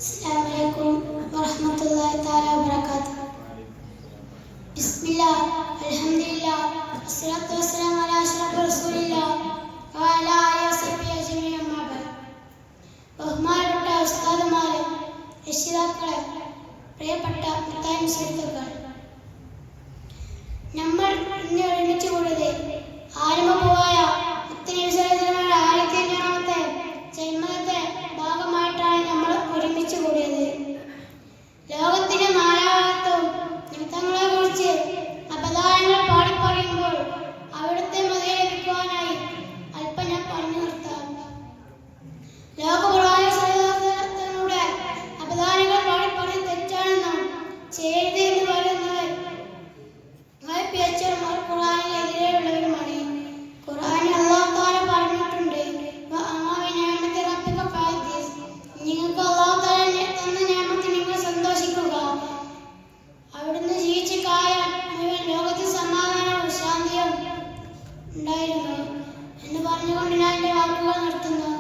Assalamualaikum warahmatullahi taala wabarakatuh. Bismillah, alhamdulillah, wassalatu wassalamu ala ashrafir rasulillah wa ala alihi wasahbihi ajma'in amma ba'd. ബഹുമാനപ്പെട്ട ഉസ്താദുമാരെ, രക്ഷിതാക്കളെ, പ്രിയപ്പെട്ട മുത്തായ സുഹൃത്തുക്കൾ, നമ്മൾ ഇന്ന് ഒരുമിച്ച് കൂടിയത് ആരംഭമായ മുത്തനബിയുടെ 1500ാമത്തെ ജന്മദിനത്തെ ഭാഗമായിട്ടാണ് നമ്മൾ ഒരുമിച്ച് കൂടിയത്. ലോകത്തിന്റെ നാനാഭാഗത്തും നിമിത്തങ്ങളെ കുറിച്ച് അപദാനങ്ങൾ പാടിപ്പറയുമ്പോൾ അവിടുത്തെ മതം ലഭിക്കുവാനായി അല്പം ഞാൻ പറഞ്ഞു നിർത്താം. ലോകപുരാണങ്ങളുടെ അപദാനങ്ങൾ പാടിപ്പറയുന്നത് തെറ്റാണെന്നും ചെയ്യരുത് എന്ന് പറയുന്നവർ ഖുർആനിനെതിരെയുള്ളവരുമാണ്. ഖുർആനിൽ അല്ലാഹു തആല പറഞ്ഞിട്ടുണ്ട്, നിങ്ങൾക്ക് അല്ലാഹു തആല തന്ന നിഅമത്തിൽ നിങ്ങൾ സന്തോഷിക്കുക. അവിടുന്ന് ജീവിച്ച കാലം മുഴുവൻ ലോകത്തിൽ സമാധാനവും ശാന്തിയും ഉണ്ടായിരുന്നു എന്ന് പറഞ്ഞുകൊണ്ട് ഞാൻ എൻ്റെ വാക്കുകൾ നിർത്തുന്നു.